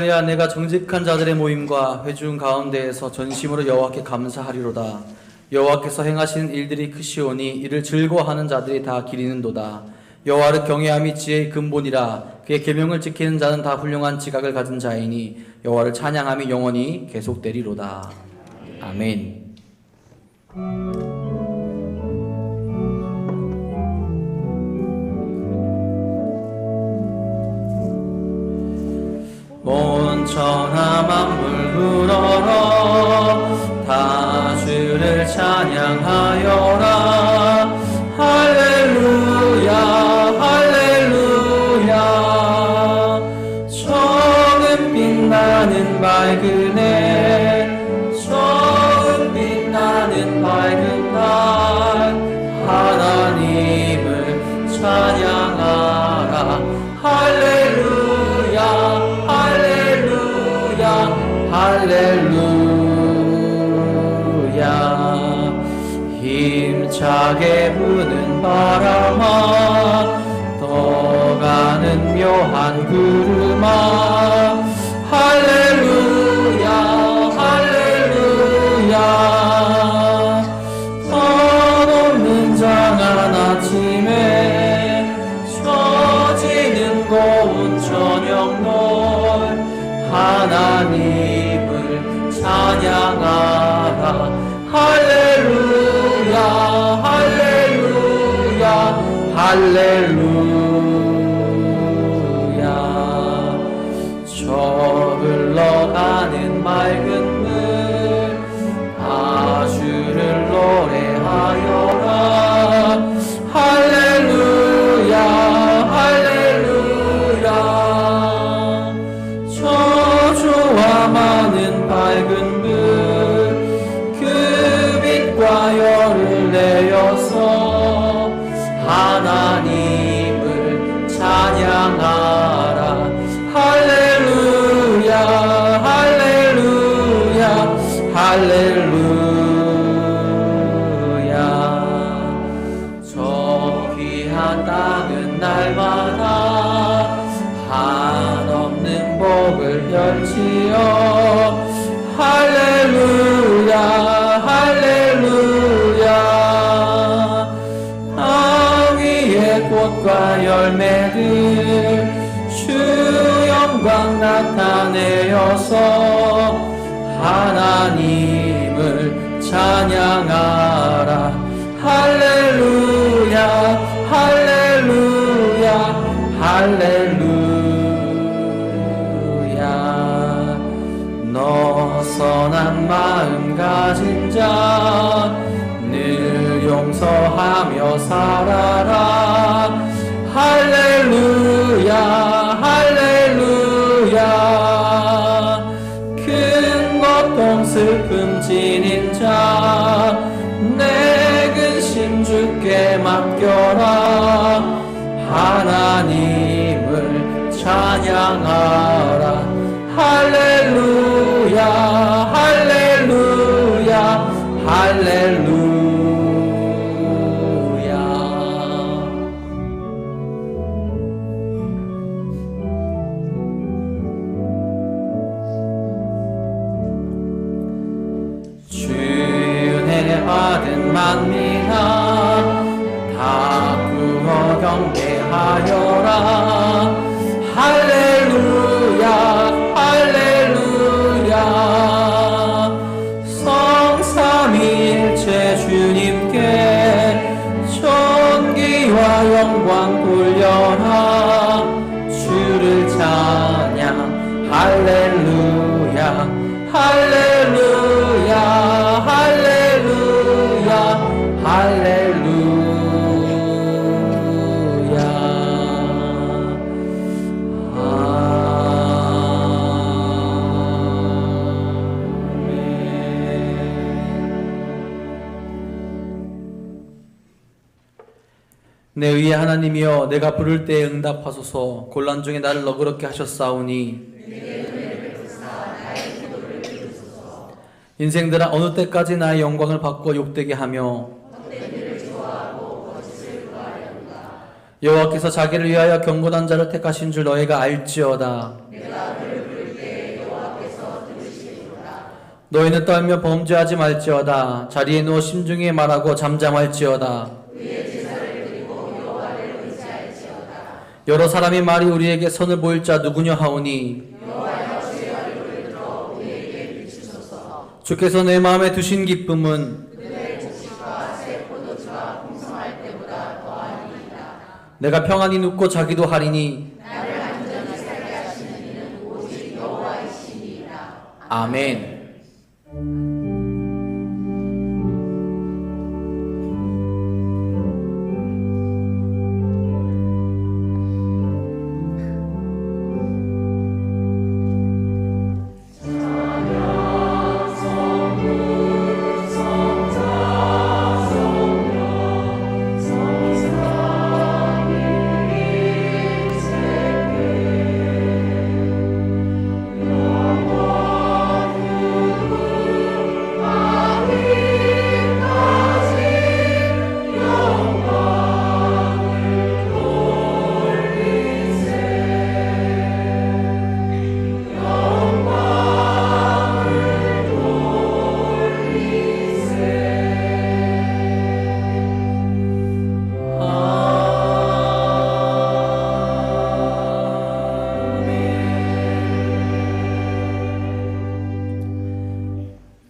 아니라 내가 정직한 자들의 모임과 회중 가운데에서 전심으로 여호와께 감사하리로다. 여호와께서 행하시는 일들이 크시오니 이를 즐거워하는 자들이 다 기리는도다. 여호와를 경외함이 지혜의 근본이라. 그의 계명을 지키는 자는 다 훌륭한 지각을 가진 자이니 여호와를 찬양함이 영원히 계속되리로다. 아멘. 온 천하 만물 불어라. 다 주를 찬양하여라. 할렐루야 할렐루야. 처음 빛나는 밝은 해, 처음 빛나는 밝은 날, 하나님을 찬양하라. 할렐루야 할렐루야. 힘차게 부는 바람아, 떠가는 묘한 구름아, 할렐루야 할렐루야. 한없는 장한 아침에 처지는 고운 저녁널, 하나님을 찬양하라. 할렐루야 할렐루야 할렐루야. 저 흘러가는 맑은 물, 아주를 노래하여라. 할렐루야 할렐루야. 저주와 많은 밝은 불, 그 빛과 열을 내어서 하나님을 찬양하라. 할렐루야 할렐루야 할렐루야. 저 귀한 땅은 날마다 한없는 복을 펼치어 할렐루야 할렐루야. 땅 위의 꽃과 열매들 주 영광 나타내어서 하나님을 찬양하라. 할렐루야 할렐루야 할렐루야. 너 선한 마음 가진 자, 늘 용서하며 살아라. 할렐루야 할렐루야. 큰 고통 슬픔 지닌 자, 내 근심 주께 맡겨라. 하나님을 찬양하라. 할렐루야 할렐루야 할렐루야. 주의 은혜 받은 만민아, 다 구워 경배하여라. 할렐루야 할렐루야. 성삼위일체 주님께 존귀와 영광 돌려라. 주를 찬양 할렐루야 할렐루야 할렐루야 할렐루야. 내 의의 하나님이여, 내가 부를 때에 응답하소서. 곤란 중에 나를 너그럽게 하셨사오니 인생들아 어느 때까지 나의 영광을 바꿔 욕되게 하며 여호와께서 자기를 위하여 경건한 자를 택하신 줄 너희가 알지어다. 내가 그를 부를 때 너희는 떨며 범죄하지 말지어다. 자리에 누워 심중에 말하고 잠잠할지어다. 여러 사람의 말이 우리에게 선을 보일 자 누구냐 하오니 주께서 내 마음에 두신 기쁨은 내가 평안히 눕고 자기도 하리니 아멘.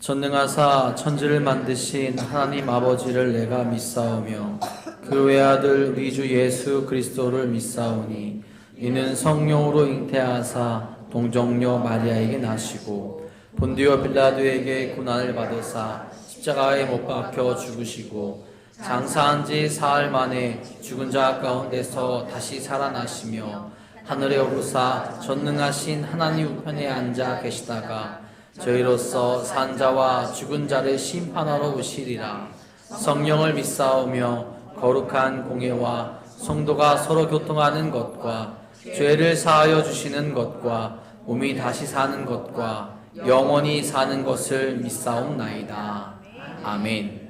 전능하사 천지를 만드신 하나님 아버지를 내가 믿사오며 그 외아들 우리 주 예수 그리스도를 믿사오니 이는 성령으로 잉태하사 동정녀 마리아에게 나시고 본디오 빌라도에게 고난을 받으사 십자가에 못 박혀 죽으시고 장사한 지 사흘 만에 죽은 자 가운데서 다시 살아나시며 하늘에 오르사 전능하신 하나님 우편에 앉아 계시다가 저희로서 산자와 죽은 자를 심판하러 오시리라. 성령을 믿사오며 거룩한 공예와 성도가 서로 교통하는 것과 죄를 사하여 주시는 것과 몸이 다시 사는 것과 영원히 사는 것을 믿사옵나이다. 아멘.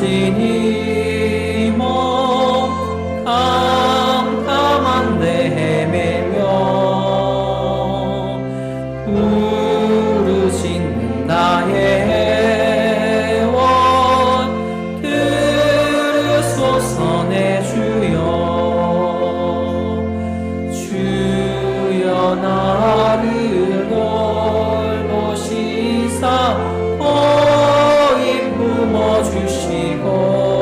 지니 몸 캄캄한 데 헤매며 부르짖는 나의 원 들으소서 내 주여 주여 나를 돌보시사 주시고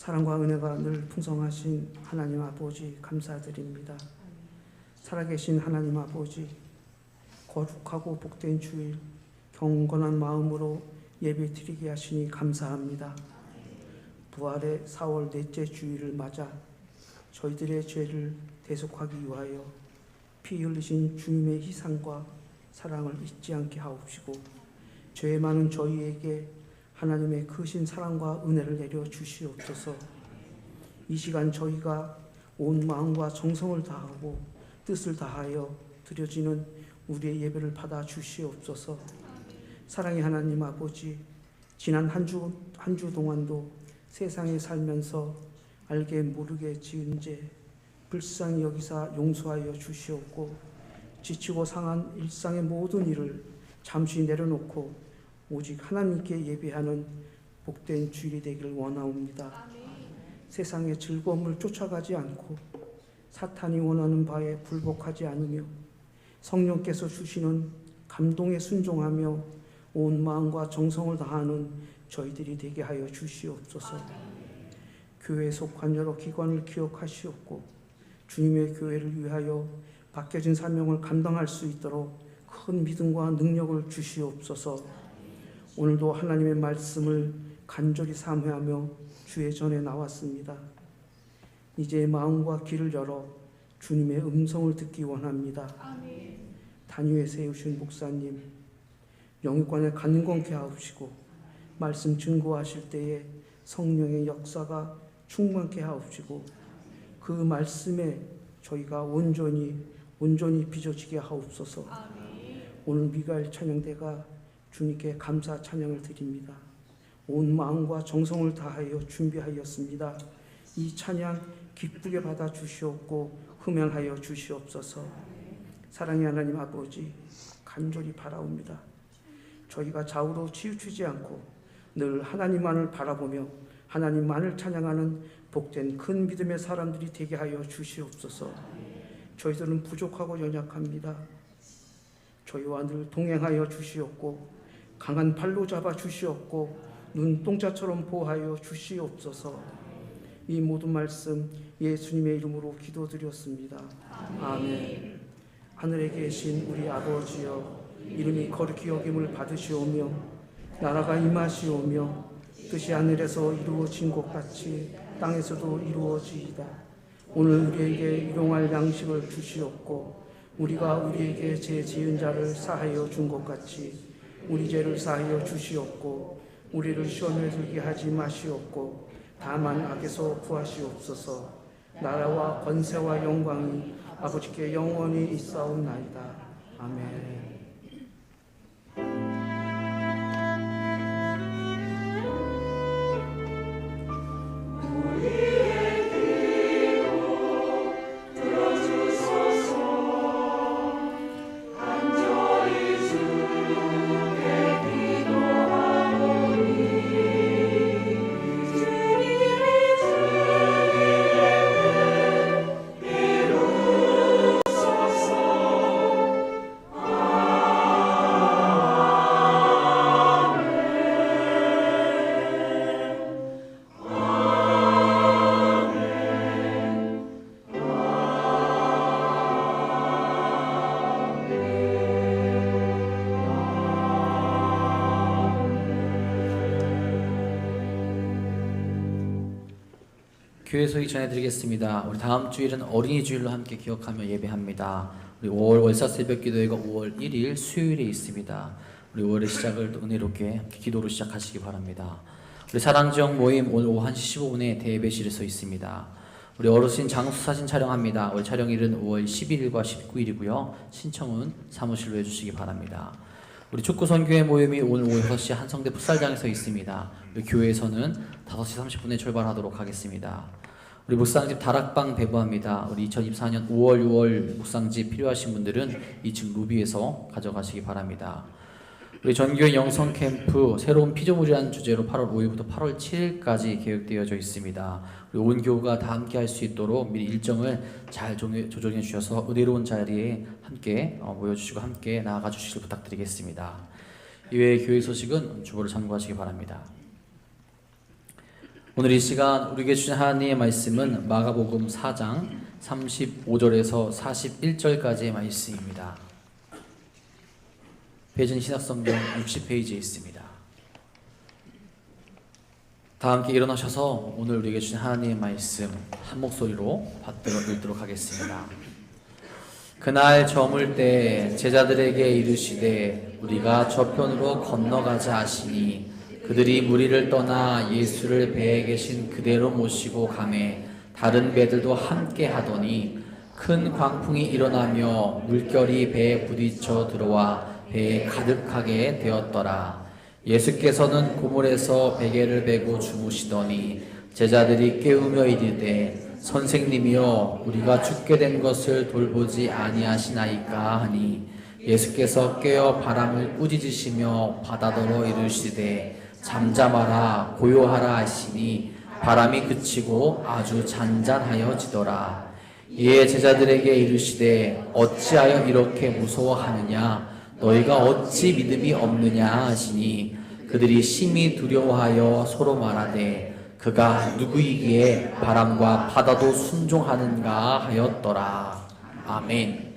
사랑과 은혜가 늘 풍성하신 하나님 아버지 감사드립니다. 살아계신 하나님 아버지, 거룩하고 복된 주일 경건한 마음으로 예배 드리게 하시니 감사합니다. 부활의 4월 넷째 주일을 맞아 저희들의 죄를 대속하기 위하여 피 흘리신 주님의 희생과 사랑을 잊지 않게 하옵시고, 죄 많은 저희에게 하나님의 크신 사랑과 은혜를 내려 주시옵소서. 이 시간 저희가 온 마음과 정성을 다하고 뜻을 다하여 드려지는 우리의 예배를 받아 주시옵소서. 사랑의 하나님 아버지, 지난 한 주 동안도 세상에 살면서 알게 모르게 지은 죄 불쌍히 여기사 용서하여 주시옵고, 지치고 상한 일상의 모든 일을 잠시 내려놓고 오직 하나님께 예배하는 복된 주일이 되기를 원하옵니다. 세상의 즐거움을 쫓아가지 않고 사탄이 원하는 바에 굴복하지 않으며 성령께서 주시는 감동에 순종하며 온 마음과 정성을 다하는 저희들이 되게 하여 주시옵소서. 교회에 속한 여러 기관을 기억하시옵고, 주님의 교회를 위하여 맡겨진 사명을 감당할 수 있도록 큰 믿음과 능력을 주시옵소서. 오늘도 하나님의 말씀을 간절히 사모하며 주의 전에 나왔습니다. 이제 마음과 귀를 열어 주님의 음성을 듣기 원합니다. 단위에 세우신 목사님, 영육관에 간건케 하옵시고, 말씀 증거하실 때에 성령의 역사가 충만케 하옵시고, 그 말씀에 저희가 온전히 빚어지게 하옵소서. 오늘 미가엘 찬양대가 주님께 감사 찬양을 드립니다. 온 마음과 정성을 다하여 준비하였습니다. 이 찬양 기쁘게 받아 주시옵고 흠양하여 주시옵소서. 사랑의 하나님 아버지, 간절히 바라옵니다. 저희가 좌우로 치우치지 않고 늘 하나님만을 바라보며 하나님만을 찬양하는 복된 큰 믿음의 사람들이 되게 하여 주시옵소서. 저희들은 부족하고 연약합니다. 저희와 늘 동행하여 주시옵고 강한 팔로 잡아 주시옵고 눈동자처럼 보호하여 주시옵소서. 이 모든 말씀 예수님의 이름으로 기도드렸습니다. 아멘. 하늘에 계신 우리 아버지여, 이름이 거룩히 여김을 받으시오며 나라가 임하시오며 뜻이 하늘에서 이루어진 것 같이 땅에서도 이루어지이다. 오늘 우리에게 일용할 양식을 주시옵고, 우리가 우리에게 죄 지은 자를 사하여 준 것 같이 우리 죄를 사하여 주시옵고, 우리를 시험에 들게 하지 마시옵고 다만 악에서 구하시옵소서. 나라와 권세와 영광이 아버지께 영원히 있사옵나이다. 아멘. 교회 소식 전해드리겠습니다. 우리 다음 주일은 어린이 주일로 함께 기억하며 예배합니다. 우리 5월 월사 새벽 기도회가 5월 1일 수요일에 있습니다. 우리 5월의 시작을 은혜롭게 함께 기도로 시작하시기 바랍니다. 우리 사랑지역 모임 오늘 오후 1시 15분에 대예배실에서 있습니다. 우리 어르신 장수 사진 촬영합니다. 우리 촬영일은 5월 11일과 19일이고요. 신청은 사무실로 해주시기 바랍니다. 우리 축구 선교회 모임이 오늘 오후 6시 한성대 풋살장에서 있습니다. 우리 교회에서는 5시 30분에 출발하도록 하겠습니다. 우리 묵상집 다락방 배부합니다. 우리 2024년 5월 6월 묵상집 필요하신 분들은 2층 루비에서 가져가시기 바랍니다. 우리 전교회 영성 캠프 새로운 피조물이라는 주제로 8월 5일부터 8월 7일까지 계획되어져 있습니다. 우리 온 교우가 다 함께 할 수 있도록 미리 일정을 잘 조정해 주셔서 의대로운 자리에 함께 모여주시고 함께 나아가 주시길 부탁드리겠습니다. 이외의 교회 소식은 주보를 참고하시기 바랍니다. 오늘 이 시간 우리에게 주신 하나님의 말씀은 마가복음 4장 35절에서 41절까지의 말씀입니다. 배진 신학성경 60페이지에 있습니다. 다 함께 일어나셔서 오늘 우리에게 주신 하나님의 말씀 한 목소리로 받들어 읽도록 하겠습니다. 그날 저물 때 제자들에게 이르시되 우리가 저편으로 건너가자 하시니 그들이 무리를 떠나 예수를 배에 계신 그대로 모시고 가매 다른 배들도 함께 하더니 큰 광풍이 일어나며 물결이 배에 부딪혀 들어와 배에 가득하게 되었더라. 예수께서는 고물에서 베개를 베고 주무시더니 제자들이 깨우며 이르되 선생님이여 우리가 죽게 된 것을 돌보지 아니하시나이까 하니 예수께서 깨어 바람을 꾸짖으시며 바다더러 이르시되 잠잠하라 고요하라 하시니 바람이 그치고 아주 잔잔하여지더라. 이에 제자들에게 이르시되 어찌하여 이렇게 무서워하느냐 너희가 어찌 믿음이 없느냐 하시니 그들이 심히 두려워하여 서로 말하되 그가 누구이기에 바람과 바다도 순종하는가 하였더라. 아멘.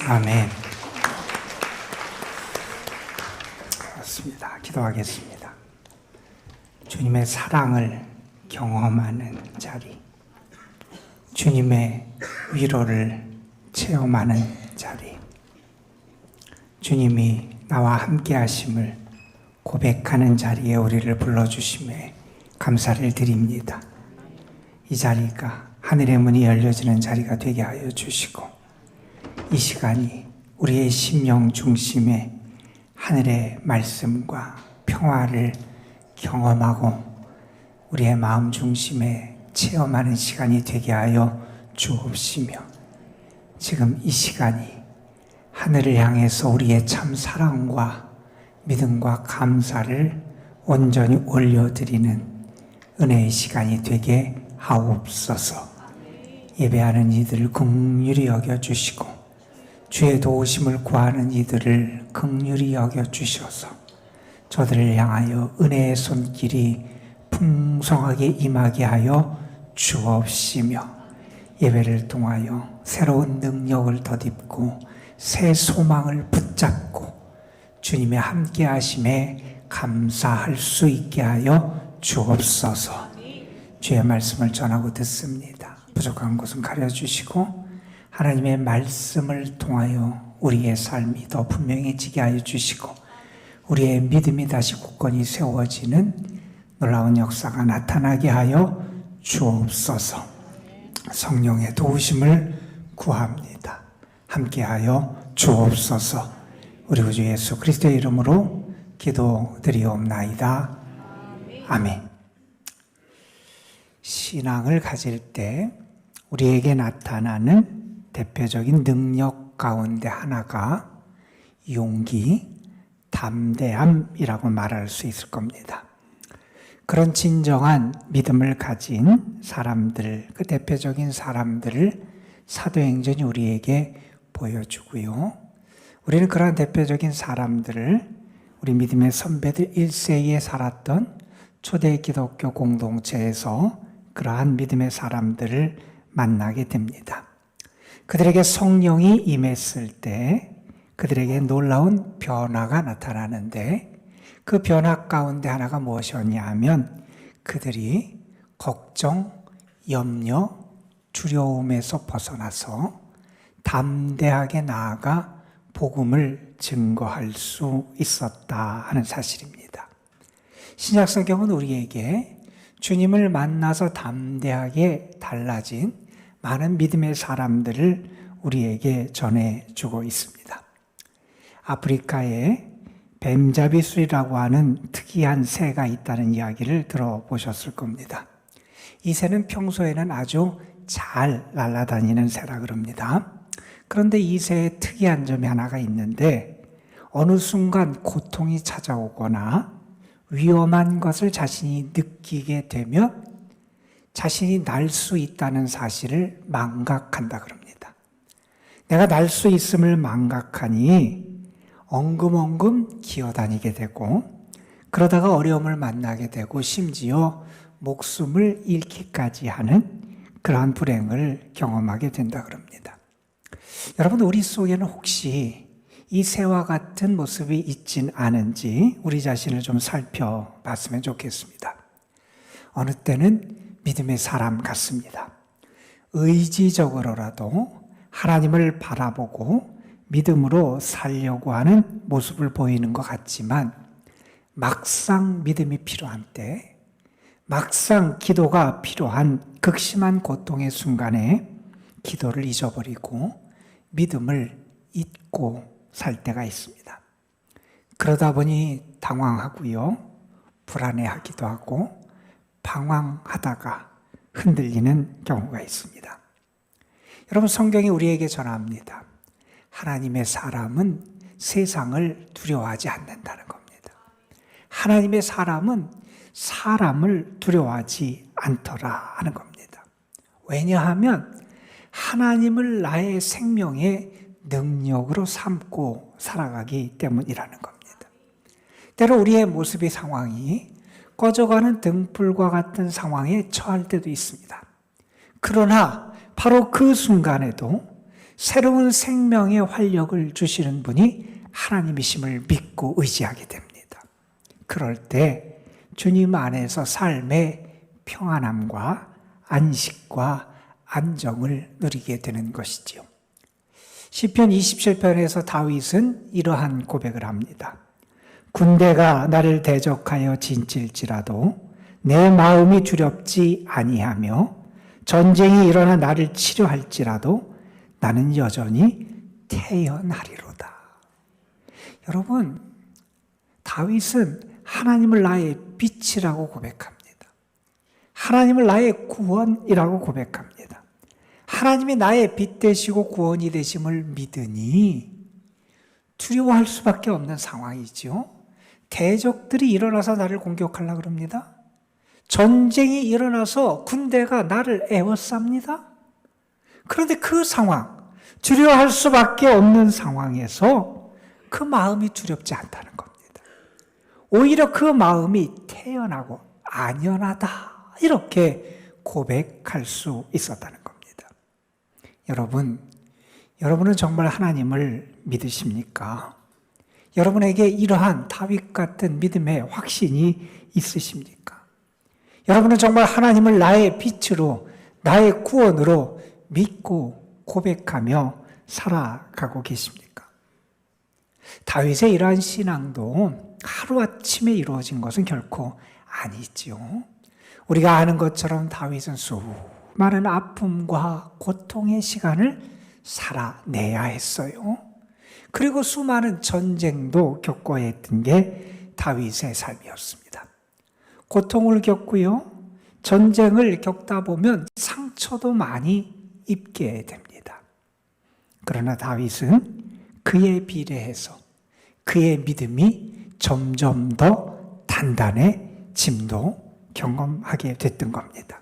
아멘. 맞습니다. 기도하겠습니다. 주님의 사랑을 경험하는 자리, 주님의 위로를 체험하는 자리, 주님이 나와 함께 하심을 고백하는 자리에 우리를 불러주심에 감사를 드립니다. 이 자리가 하늘의 문이 열려지는 자리가 되게 하여 주시고, 이 시간이 우리의 심령 중심에 하늘의 말씀과 평화를 경험하고 우리의 마음 중심에 체험하는 시간이 되게 하여 주옵시며, 지금 이 시간이 하늘을 향해서 우리의 참 사랑과 믿음과 감사를 온전히 올려드리는 은혜의 시간이 되게 하옵소서. 예배하는 이들을 긍휼히 여겨주시고 주의 도우심을 구하는 이들을 긍휼히 여겨주셔서 저들을 향하여 은혜의 손길이 풍성하게 임하게 하여 주옵시며, 예배를 통하여 새로운 능력을 덧입고 새 소망을 붙잡고 주님의 함께 하심에 감사할 수 있게 하여 주옵소서. 주의 말씀을 전하고 듣습니다. 부족한 곳은 가려주시고 하나님의 말씀을 통하여 우리의 삶이 더 분명해지게 하여 주시고 우리의 믿음이 다시 굳건히 세워지는 놀라운 역사가 나타나게 하여 주옵소서. 성령의 도우심을 구합니다. 함께하여 주옵소서. 우리 구주 예수 그리스도의 이름으로 기도드리옵나이다. 아멘. 신앙을 가질 때 우리에게 나타나는 대표적인 능력 가운데 하나가 용기, 담대함이라고 말할 수 있을 겁니다. 그런 진정한 믿음을 가진 사람들, 그 대표적인 사람들을 사도행전이 우리에게 보여주고요. 우리는 그러한 대표적인 사람들을 우리 믿음의 선배들 1세기에 살았던 초대 기독교 공동체에서 그러한 믿음의 사람들을 만나게 됩니다. 그들에게 성령이 임했을 때 그들에게 놀라운 변화가 나타나는데, 그 변화 가운데 하나가 무엇이었냐 하면 그들이 걱정, 염려, 두려움에서 벗어나서 담대하게 나아가 복음을 증거할 수 있었다 하는 사실입니다. 신약 성경은 우리에게 주님을 만나서 담대하게 달라진 많은 믿음의 사람들을 우리에게 전해주고 있습니다. 아프리카에 뱀잡이술이라고 하는 특이한 새가 있다는 이야기를 들어보셨을 겁니다. 이 새는 평소에는 아주 잘 날아다니는 새라 그럽니다. 그런데 이 새의 특이한 점이 하나가 있는데, 어느 순간 고통이 찾아오거나 위험한 것을 자신이 느끼게 되면 자신이 날 수 있다는 사실을 망각한다 그럽니다. 내가 날 수 있음을 망각하니 엉금엉금 기어다니게 되고, 그러다가 어려움을 만나게 되고 심지어 목숨을 잃기까지 하는 그러한 불행을 경험하게 된다 그럽니다. 여러분, 우리 속에는 혹시 이 새와 같은 모습이 있진 않은지 우리 자신을 좀 살펴봤으면 좋겠습니다. 어느 때는 믿음의 사람 같습니다. 의지적으로라도 하나님을 바라보고 믿음으로 살려고 하는 모습을 보이는 것 같지만, 막상 믿음이 필요한 때, 막상 기도가 필요한 극심한 고통의 순간에 기도를 잊어버리고 믿음을 잊고 살 때가 있습니다. 그러다 보니 당황하고요, 불안해하기도 하고 방황하다가 흔들리는 경우가 있습니다. 여러분, 성경이 우리에게 전합니다. 하나님의 사람은 세상을 두려워하지 않는다는 겁니다. 하나님의 사람은 사람을 두려워하지 않더라 하는 겁니다. 왜냐하면 하나님을 나의 생명의 능력으로 삼고 살아가기 때문이라는 겁니다. 때로 우리의 모습의 상황이 꺼져가는 등불과 같은 상황에 처할 때도 있습니다. 그러나 바로 그 순간에도 새로운 생명의 활력을 주시는 분이 하나님이심을 믿고 의지하게 됩니다. 그럴 때 주님 안에서 삶의 평안함과 안식과 안정을 누리게 되는 것이지요. 시편 27편에서 다윗은 이러한 고백을 합니다. 군대가 나를 대적하여 진칠지라도 내 마음이 두렵지 아니하며 전쟁이 일어나 나를 치료할지라도 나는 여전히 태연하리로다. 여러분, 다윗은 하나님을 나의 빛이라고 고백합니다. 하나님을 나의 구원이라고 고백합니다. 하나님이 나의 빛 되시고 구원이 되심을 믿으니 두려워할 수밖에 없는 상황이지요. 대적들이 일어나서 나를 공격하려고 그럽니다. 전쟁이 일어나서 군대가 나를 에워쌉니다. 그런데 그 상황, 두려워할 수밖에 없는 상황에서 그 마음이 두렵지 않다는 겁니다. 오히려 그 마음이 태연하고 안연하다, 이렇게 고백할 수 있었다는 겁니다. 여러분은 정말 하나님을 믿으십니까? 여러분에게 이러한 다윗 같은 믿음의 확신이 있으십니까? 여러분은 정말 하나님을 나의 빛으로, 나의 구원으로 믿고 고백하며 살아가고 계십니까? 다윗의 이러한 신앙도 하루아침에 이루어진 것은 결코 아니지요. 우리가 아는 것처럼 다윗은 수많은 아픔과 고통의 시간을 살아내야 했어요. 그리고 수많은 전쟁도 겪어야 했던 게 다윗의 삶이었습니다. 고통을 겪고요, 전쟁을 겪다 보면 상처도 많이 입게 됩니다. 그러나 다윗은 그에 비례해서 그의 믿음이 점점 더 단단해짐도 경험하게 됐던 겁니다.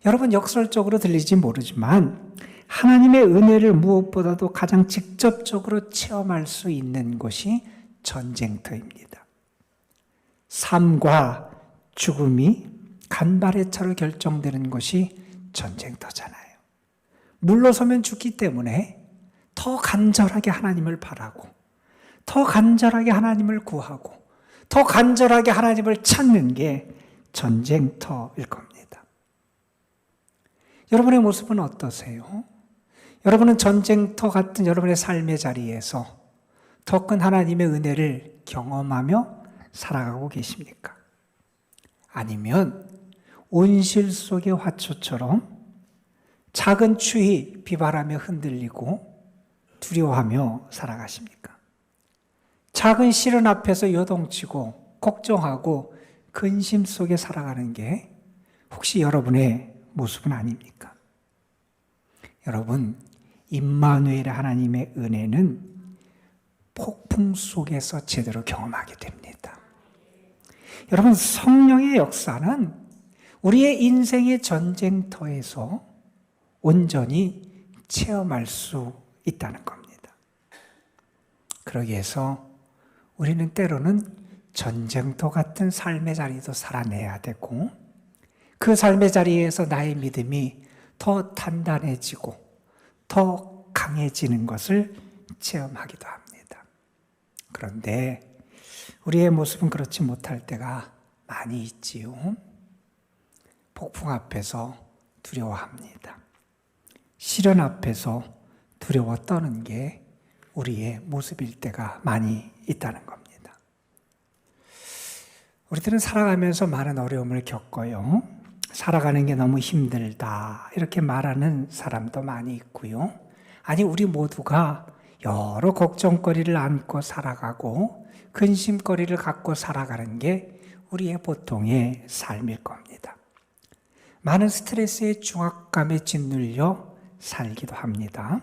여러분, 역설적으로 들리지 모르지만 하나님의 은혜를 무엇보다도 가장 직접적으로 체험할 수 있는 곳이 전쟁터입니다. 삶과 죽음이 간발의 차로 결정되는 것이 전쟁터잖아요. 물러서면 죽기 때문에 더 간절하게 하나님을 바라고, 더 간절하게 하나님을 구하고, 더 간절하게 하나님을 찾는 게 전쟁터일 겁니다. 여러분의 모습은 어떠세요? 여러분은 전쟁터 같은 여러분의 삶의 자리에서 더 큰 하나님의 은혜를 경험하며 살아가고 계십니까? 아니면 온실 속의 화초처럼 작은 추위, 비바람에 흔들리고 두려워하며 살아가십니까? 작은 시련 앞에서 요동치고 걱정하고 근심 속에 살아가는 게 혹시 여러분의 모습은 아닙니까? 여러분, 임마누엘 하나님의 은혜는 폭풍 속에서 제대로 경험하게 됩니다. 여러분, 성령의 역사는 우리의 인생의 전쟁터에서 온전히 체험할 수 있다는 겁니다. 그러기 위해서 우리는 때로는 전쟁터 같은 삶의 자리도 살아내야 되고, 그 삶의 자리에서 나의 믿음이 더 단단해지고 더 강해지는 것을 체험하기도 합니다. 그런데 우리의 모습은 그렇지 못할 때가 많이 있지요. 폭풍 앞에서 두려워합니다. 시련 앞에서 두려워 떠는 게 우리의 모습일 때가 많이 있다는 겁니다. 우리들은 살아가면서 많은 어려움을 겪어요. 살아가는 게 너무 힘들다, 이렇게 말하는 사람도 많이 있고요. 아니, 우리 모두가 여러 걱정거리를 안고 살아가고 근심거리를 갖고 살아가는 게 우리의 보통의 삶일 겁니다. 많은 스트레스의 중압감에 짓눌려 살기도 합니다.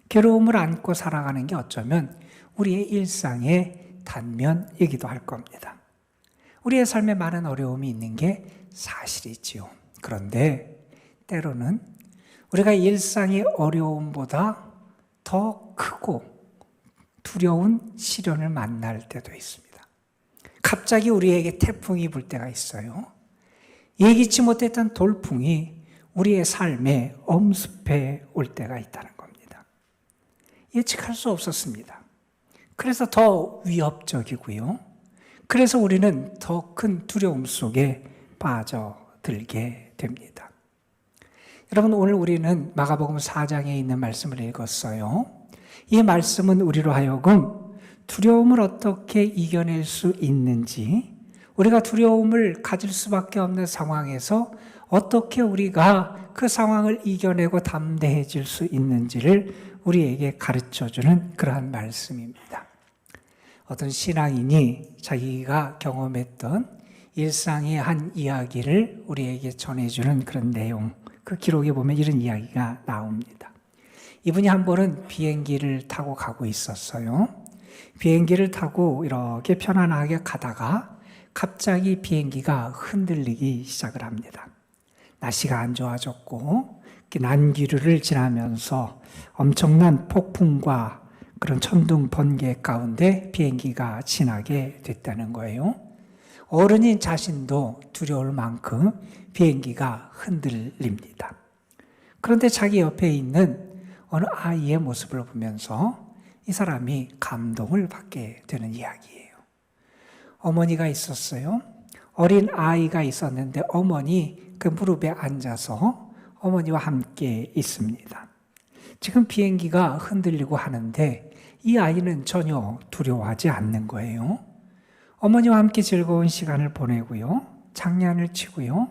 괴로움을 안고 살아가는 게 어쩌면 우리의 일상의 단면이기도 할 겁니다. 우리의 삶에 많은 어려움이 있는 게 사실이지요. 그런데 때로는 우리가 일상의 어려움보다 더 크고 두려운 시련을 만날 때도 있습니다. 갑자기 우리에게 태풍이 불 때가 있어요. 예기치 못했던 돌풍이 우리의 삶에 엄습해 올 때가 있다는 겁니다. 예측할 수 없었습니다. 그래서 더 위협적이고요. 그래서 우리는 더 큰 두려움 속에 빠져들게 됩니다. 여러분, 오늘 우리는 마가복음 4장에 있는 말씀을 읽었어요. 이 말씀은 우리로 하여금 두려움을 어떻게 이겨낼 수 있는지, 우리가 두려움을 가질 수밖에 없는 상황에서 어떻게 우리가 그 상황을 이겨내고 담대해질 수 있는지를 우리에게 가르쳐주는 그러한 말씀입니다. 어떤 신앙인이 자기가 경험했던 일상의 한 이야기를 우리에게 전해주는 그런 내용, 그 기록에 보면 이런 이야기가 나옵니다. 이분이 한 번은 비행기를 타고 가고 있었어요. 비행기를 타고 이렇게 편안하게 가다가 갑자기 비행기가 흔들리기 시작을 합니다. 날씨가 안 좋아졌고 난기류를 지나면서 엄청난 폭풍과 그런 천둥 번개 가운데 비행기가 지나게 됐다는 거예요. 어른인 자신도 두려울 만큼 비행기가 흔들립니다. 그런데 자기 옆에 있는 어느 아이의 모습을 보면서 이 사람이 감동을 받게 되는 이야기예요. 어머니가 있었어요. 어린 아이가 있었는데 어머니 그 무릎에 앉아서 어머니와 함께 있습니다. 지금 비행기가 흔들리고 하는데 이 아이는 전혀 두려워하지 않는 거예요. 어머니와 함께 즐거운 시간을 보내고요. 장난을 치고요.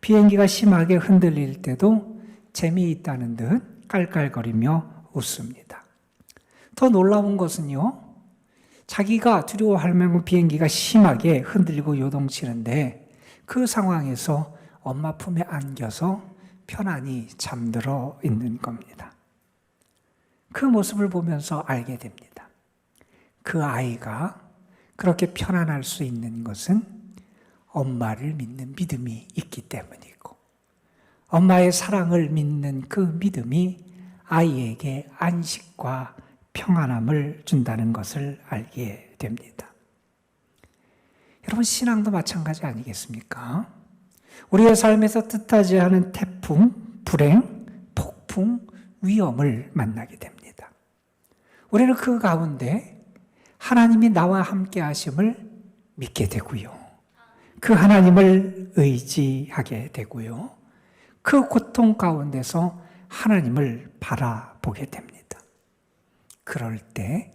비행기가 심하게 흔들릴 때도 재미있다는 듯 깔깔거리며 웃습니다. 더 놀라운 것은요, 자기가 두려워할 만큼 비행기가 심하게 흔들리고 요동치는데 그 상황에서 엄마 품에 안겨서 편안히 잠들어 있는 겁니다. 그 모습을 보면서 알게 됩니다. 그 아이가 그렇게 편안할 수 있는 것은 엄마를 믿는 믿음이 있기 때문이고, 엄마의 사랑을 믿는 그 믿음이 아이에게 안식과 평안함을 준다는 것을 알게 됩니다. 여러분, 신앙도 마찬가지 아니겠습니까? 우리의 삶에서 뜻하지 않은 태풍, 불행, 폭풍, 위험을 만나게 됩니다. 우리는 그 가운데 하나님이 나와 함께 하심을 믿게 되고요. 그 하나님을 의지하게 되고요. 그 고통 가운데서 하나님을 바라보게 됩니다. 그럴 때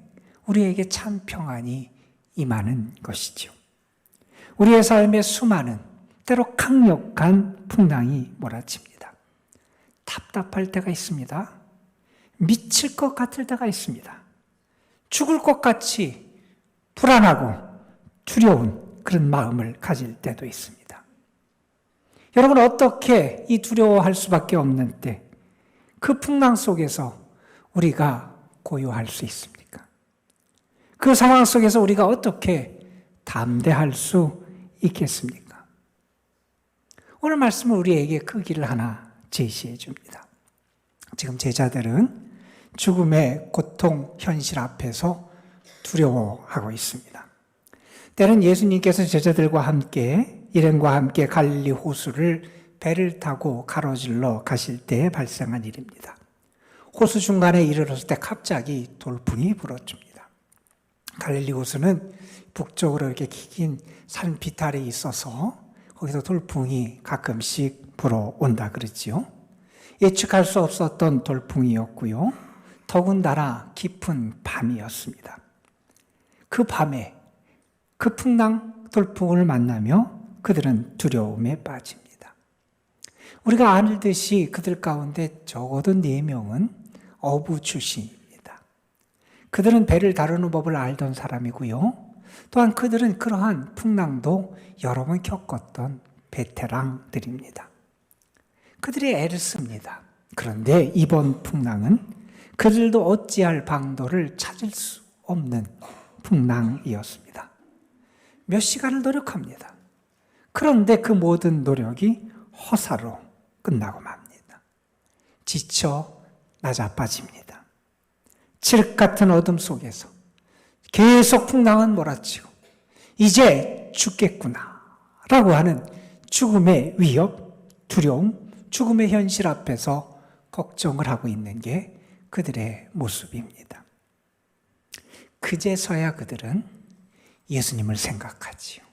우리에게 참 평안이 임하는 것이죠. 우리의 삶에 수많은 때로 강력한 풍랑이 몰아칩니다. 답답할 때가 있습니다. 미칠 것 같을 때가 있습니다. 죽을 것 같이 불안하고 두려운 그런 마음을 가질 때도 있습니다. 여러분, 어떻게 이 두려워할 수밖에 없는 때, 그 풍랑 속에서 우리가 고요할 수 있습니까? 그 상황 속에서 우리가 어떻게 담대할 수 있겠습니까? 오늘 말씀은 우리에게 그 길을 하나 제시해 줍니다. 지금 제자들은 죽음의 고통 현실 앞에서 두려워하고 있습니다. 때는 예수님께서 제자들과 함께 일행과 함께 갈릴리 호수를 배를 타고 가로질러 가실 때 발생한 일입니다. 호수 중간에 이르렀을 때 갑자기 돌풍이 불어줍니다. 갈릴리 호수는 북쪽으로 이렇게 긴 산 비탈이 있어서 거기서 돌풍이 가끔씩 불어온다 그랬지요. 예측할 수 없었던 돌풍이었고요. 더군다나 깊은 밤이었습니다. 그 밤에 그 풍랑 돌풍을 만나며 그들은 두려움에 빠집니다. 우리가 알듯이 그들 가운데 적어도 4명은 어부 출신입니다. 그들은 배를 다루는 법을 알던 사람이고요. 또한 그들은 그러한 풍랑도 여러 번 겪었던 베테랑들입니다. 그들이 애를 씁니다. 그런데 이번 풍랑은 그들도 어찌할 방도를 찾을 수 없는 풍랑이었습니다. 몇 시간을 노력합니다. 그런데 그 모든 노력이 허사로 끝나고 맙니다. 지쳐 나자빠집니다. 칠흑 같은 어둠 속에서 계속 풍랑은 몰아치고 이제 죽겠구나 라고 하는 죽음의 위협, 두려움, 죽음의 현실 앞에서 걱정을 하고 있는 게 그들의 모습입니다. 그제서야 그들은 예수님을 생각하지요.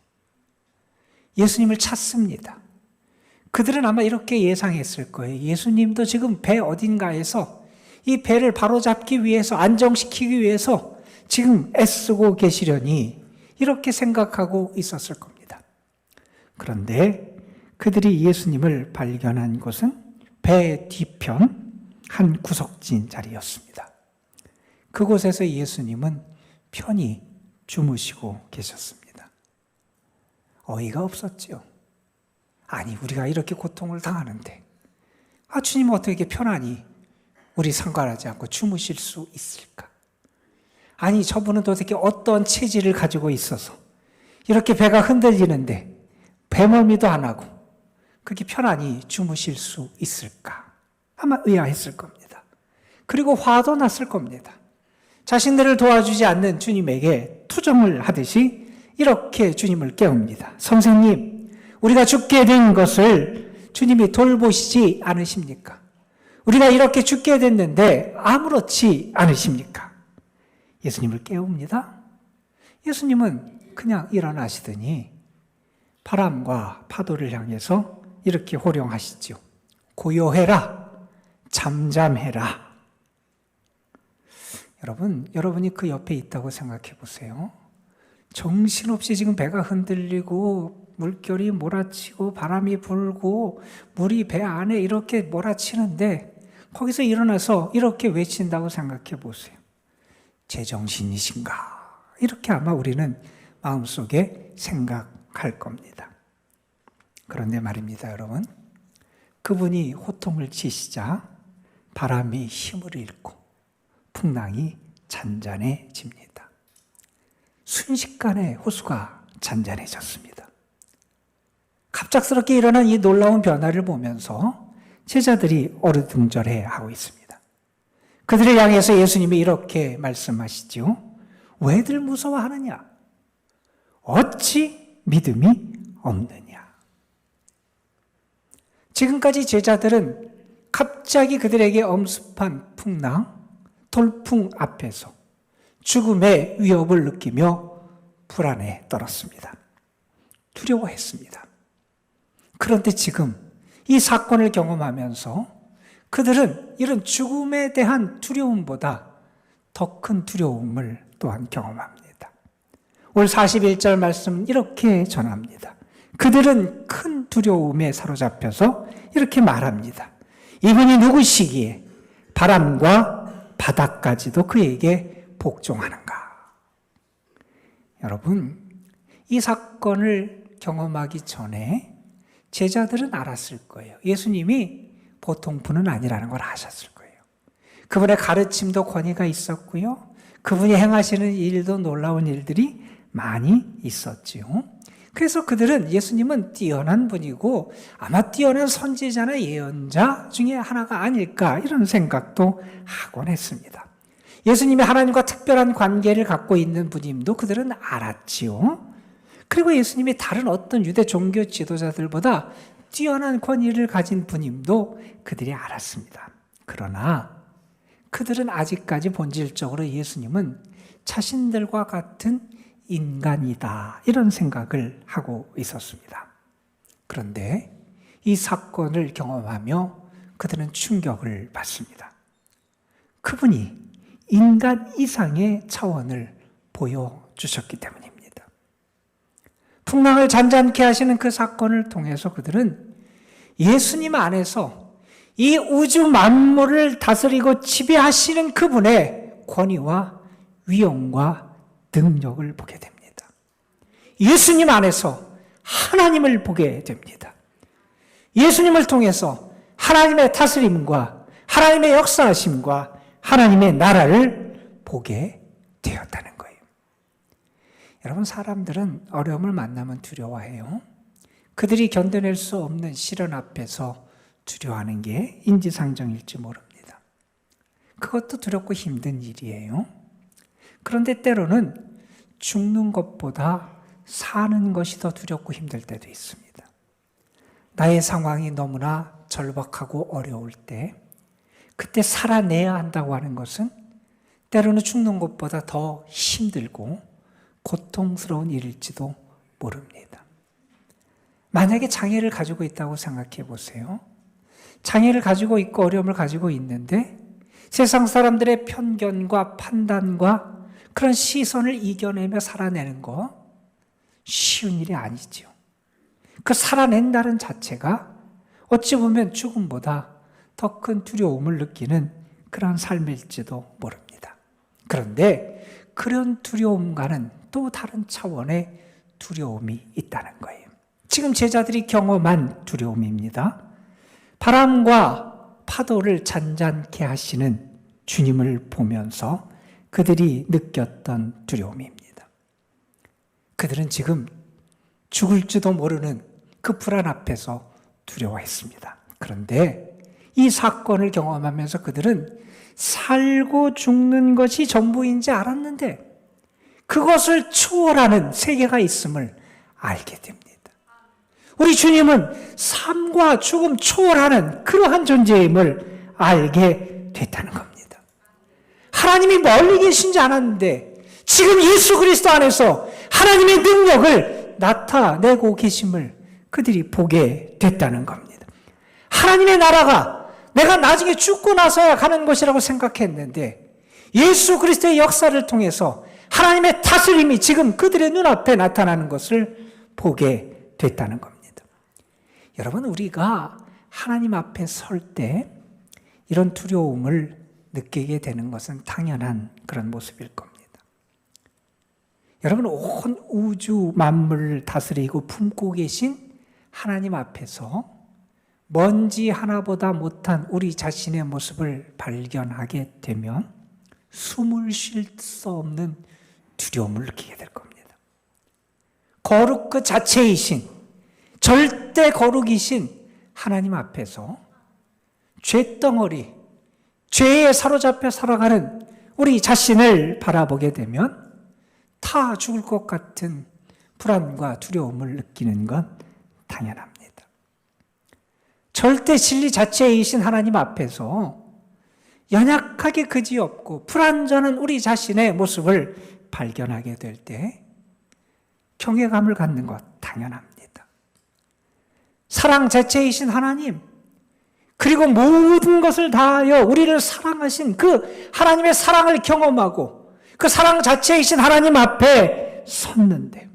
예수님을 찾습니다. 그들은 아마 이렇게 예상했을 거예요. 예수님도 지금 배 어딘가에서 이 배를 바로잡기 위해서, 안정시키기 위해서 지금 애쓰고 계시려니 이렇게 생각하고 있었을 겁니다. 그런데 그들이 예수님을 발견한 곳은 배 뒤편 한 구석진 자리였습니다. 그곳에서 예수님은 편히 주무시고 계셨습니다. 어이가 없었지요. 아니, 우리가 이렇게 고통을 당하는데 주님은 어떻게 편안히 우리 상관하지 않고 주무실 수 있을까? 아니, 저분은 도대체 어떤 체질을 가지고 있어서 이렇게 배가 흔들리는데 배멀미도 안 하고 그렇게 편안히 주무실 수 있을까? 아마 의아했을 겁니다. 그리고 화도 났을 겁니다. 자신들을 도와주지 않는 주님에게 투정을 하듯이 이렇게 주님을 깨웁니다. 선생님, 우리가 죽게 된 것을 주님이 돌보시지 않으십니까? 우리가 이렇게 죽게 됐는데 아무렇지 않으십니까? 예수님을 깨웁니다. 예수님은 그냥 일어나시더니 바람과 파도를 향해서 이렇게 호령하시죠. 고요해라, 잠잠해라. 여러분이 그 옆에 있다고 생각해 보세요. 정신없이 지금 배가 흔들리고 물결이 몰아치고 바람이 불고 물이 배 안에 이렇게 몰아치는데 거기서 일어나서 이렇게 외친다고 생각해 보세요. 제정신이신가? 이렇게 아마 우리는 마음속에 생각할 겁니다. 그런데 말입니다, 여러분. 그분이 호통을 치시자 바람이 힘을 잃고 풍랑이 잔잔해집니다. 순식간에 호수가 잔잔해졌습니다. 갑작스럽게 일어난 이 놀라운 변화를 보면서 제자들이 어리둥절해하고 있습니다. 그들을 향해서 예수님이 이렇게 말씀하시죠. 왜들 무서워하느냐? 어찌 믿음이 없느냐? 지금까지 제자들은 갑자기 그들에게 엄습한 풍랑, 돌풍 앞에서 죽음의 위협을 느끼며 불안에 떨었습니다. 두려워했습니다. 그런데 지금 이 사건을 경험하면서 그들은 이런 죽음에 대한 두려움보다 더 큰 두려움을 또한 경험합니다. 오늘 41절 말씀 이렇게 전합니다. 그들은 큰 두려움에 사로잡혀서 이렇게 말합니다. 이분이 누구시기에 바람과 바다까지도 그에게 복종하는가? 여러분, 이 사건을 경험하기 전에 제자들은 알았을 거예요. 예수님이 보통 분은 아니라는 걸 아셨을 거예요. 그분의 가르침도 권위가 있었고요. 그분이 행하시는 일도 놀라운 일들이 많이 있었지요. 그래서 그들은 예수님은 뛰어난 분이고 아마 뛰어난 선지자나 예언자 중에 하나가 아닐까 이런 생각도 하곤 했습니다. 예수님이 하나님과 특별한 관계를 갖고 있는 분임도 그들은 알았지요. 그리고 예수님이 다른 어떤 유대 종교 지도자들보다 뛰어난 권위를 가진 분임도 그들이 알았습니다. 그러나 그들은 아직까지 본질적으로 예수님은 자신들과 같은 인간이다 이런 생각을 하고 있었습니다. 그런데 이 사건을 경험하며 그들은 충격을 받습니다. 그분이 인간 이상의 차원을 보여주셨기 때문입니다. 풍랑을 잔잔케 하시는 그 사건을 통해서 그들은 예수님 안에서 이 우주 만물을 다스리고 지배하시는 그분의 권위와 위엄과 능력을 보게 됩니다. 예수님 안에서 하나님을 보게 됩니다. 예수님을 통해서 하나님의 다스림과 하나님의 역사하심과 하나님의 나라를 보게 되었다는 거예요. 여러분, 사람들은 어려움을 만나면 두려워해요. 그들이 견뎌낼 수 없는 시련 앞에서 두려워하는 게 인지상정일지 모릅니다. 그것도 두렵고 힘든 일이에요. 그런데 때로는 죽는 것보다 사는 것이 더 두렵고 힘들 때도 있습니다. 나의 상황이 너무나 절박하고 어려울 때 그때 살아내야 한다고 하는 것은 때로는 죽는 것보다 더 힘들고 고통스러운 일일지도 모릅니다. 만약에 장애를 가지고 있다고 생각해 보세요. 장애를 가지고 있고 어려움을 가지고 있는데 세상 사람들의 편견과 판단과 그런 시선을 이겨내며 살아내는 거 쉬운 일이 아니죠. 그 살아낸다는 자체가 어찌 보면 죽음보다 더 큰 두려움을 느끼는 그런 삶일지도 모릅니다. 그런데 그런 두려움과는 또 다른 차원의 두려움이 있다는 거예요. 지금 제자들이 경험한 두려움입니다. 바람과 파도를 잔잔케 하시는 주님을 보면서 그들이 느꼈던 두려움입니다. 그들은 지금 죽을지도 모르는 그 불안 앞에서 두려워했습니다. 그런데 이 사건을 경험하면서 그들은 살고 죽는 것이 전부인지 알았는데 그것을 초월하는 세계가 있음을 알게 됩니다. 우리 주님은 삶과 죽음 초월하는 그러한 존재임을 알게 됐다는 겁니다. 하나님이 멀리 계신지 않았는데 지금 예수 그리스도 안에서 하나님의 능력을 나타내고 계심을 그들이 보게 됐다는 겁니다. 하나님의 나라가 내가 나중에 죽고 나서야 가는 것이라고 생각했는데 예수 그리스도의 역사를 통해서 하나님의 다스림이 지금 그들의 눈앞에 나타나는 것을 보게 됐다는 겁니다. 여러분, 우리가 하나님 앞에 설 때 이런 두려움을 느끼게 되는 것은 당연한 그런 모습일 겁니다. 여러분, 온 우주 만물을 다스리고 품고 계신 하나님 앞에서 먼지 하나보다 못한 우리 자신의 모습을 발견하게 되면 숨을 쉴 수 없는 두려움을 느끼게 될 겁니다. 거룩 그 자체이신 절대 거룩이신 하나님 앞에서 죄덩어리, 죄에 사로잡혀 살아가는 우리 자신을 바라보게 되면 다 죽을 것 같은 불안과 두려움을 느끼는 건 당연합니다. 절대 진리 자체이신 하나님 앞에서 연약하게 그지없고 불완전한 우리 자신의 모습을 발견하게 될 때 경외감을 갖는 것 당연합니다. 사랑 자체이신 하나님, 그리고 모든 것을 다하여 우리를 사랑하신 그 하나님의 사랑을 경험하고 그 사랑 자체이신 하나님 앞에 섰는데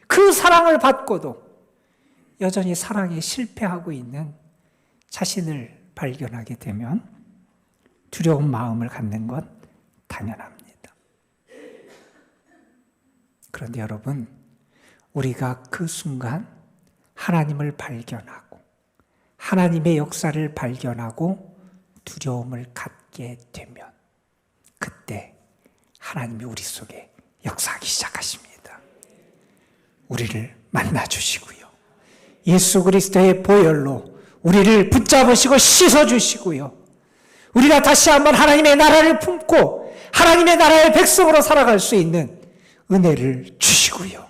그 사랑을 받고도 여전히 사랑에 실패하고 있는 자신을 발견하게 되면 두려운 마음을 갖는 건 당연합니다. 그런데 여러분, 우리가 그 순간 하나님을 발견하고 하나님의 역사를 발견하고 두려움을 갖게 되면 그때 하나님이 우리 속에 역사하기 시작하십니다. 우리를 만나주시고요. 예수 그리스도의 보혈로 우리를 붙잡으시고 씻어주시고요. 우리가 다시 한번 하나님의 나라를 품고 하나님의 나라의 백성으로 살아갈 수 있는 은혜를 주시고요.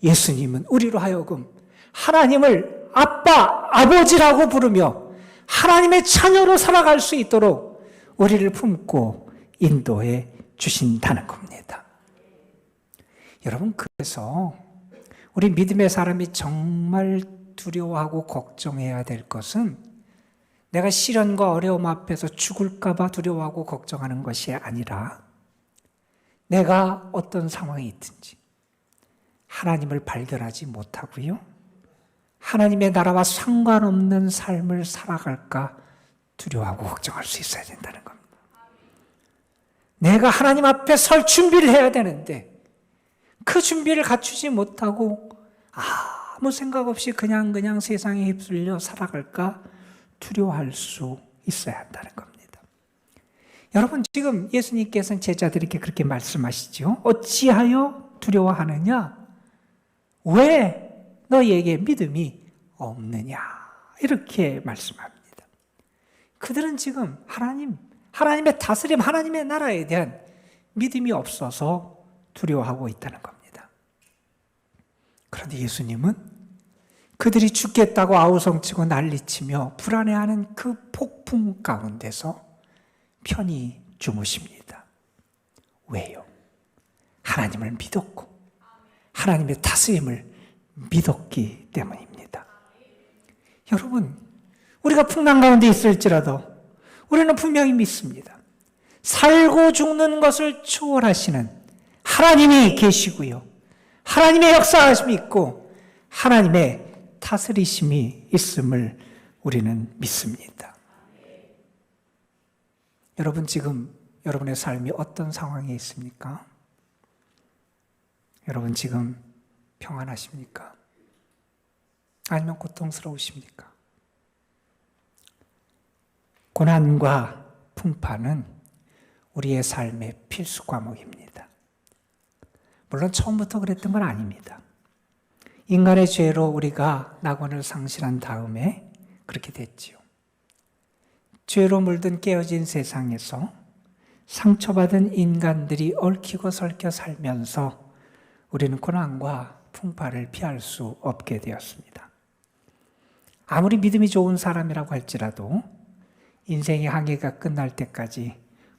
예수님은 우리로 하여금 하나님을 아빠, 아버지라고 부르며 하나님의 자녀로 살아갈 수 있도록 우리를 품고 인도해 주신다는 겁니다. 여러분, 그래서 우리 믿음의 사람이 정말 두려워하고 걱정해야 될 것은 내가 시련과 어려움 앞에서 죽을까 봐 두려워하고 걱정하는 것이 아니라 내가 어떤 상황이 있든지 하나님을 발견하지 못하고요. 하나님의 나라와 상관없는 삶을 살아갈까 두려워하고 걱정할 수 있어야 된다는 겁니다. 내가 하나님 앞에 설 준비를 해야 되는데 그 준비를 갖추지 못하고 아무 생각 없이 그냥 세상에 휩쓸려 살아갈까 두려워할 수 있어야 한다는 겁니다. 여러분, 지금 예수님께서는 제자들에게 그렇게 말씀하시죠. 어찌하여 두려워하느냐? 왜 너희에게 믿음이 없느냐? 이렇게 말씀합니다. 그들은 지금 하나님의 다스림, 하나님의 나라에 대한 믿음이 없어서 두려워하고 있다는 겁니다. 그런데 예수님은 그들이 죽겠다고 아우성치고 난리치며 불안해하는 그 폭풍 가운데서 편히 주무십니다. 왜요? 하나님을 믿었고 하나님의 다스림을 믿었기 때문입니다. 여러분, 우리가 풍랑 가운데 있을지라도 우리는 분명히 믿습니다. 살고 죽는 것을 초월하시는 하나님이 계시고요. 하나님의 역사하심이 있고 하나님의 다스리심이 있음을 우리는 믿습니다. 여러분, 지금 여러분의 삶이 어떤 상황에 있습니까? 여러분, 지금 평안하십니까? 아니면 고통스러우십니까? 고난과 풍파는 우리의 삶의 필수 과목입니다. 물론 처음부터 그랬던 건 아닙니다. 인간의 죄로 우리가 낙원을 상실한 다음에 그렇게 됐지요. 죄로 물든 깨어진 세상에서 상처받은 인간들이 얽히고 설켜 살면서 우리는 고난과 풍파를 피할 수 없게 되었습니다. 아무리 믿음이 좋은 사람이라고 할지라도 인생의 항해가 끝날 때까지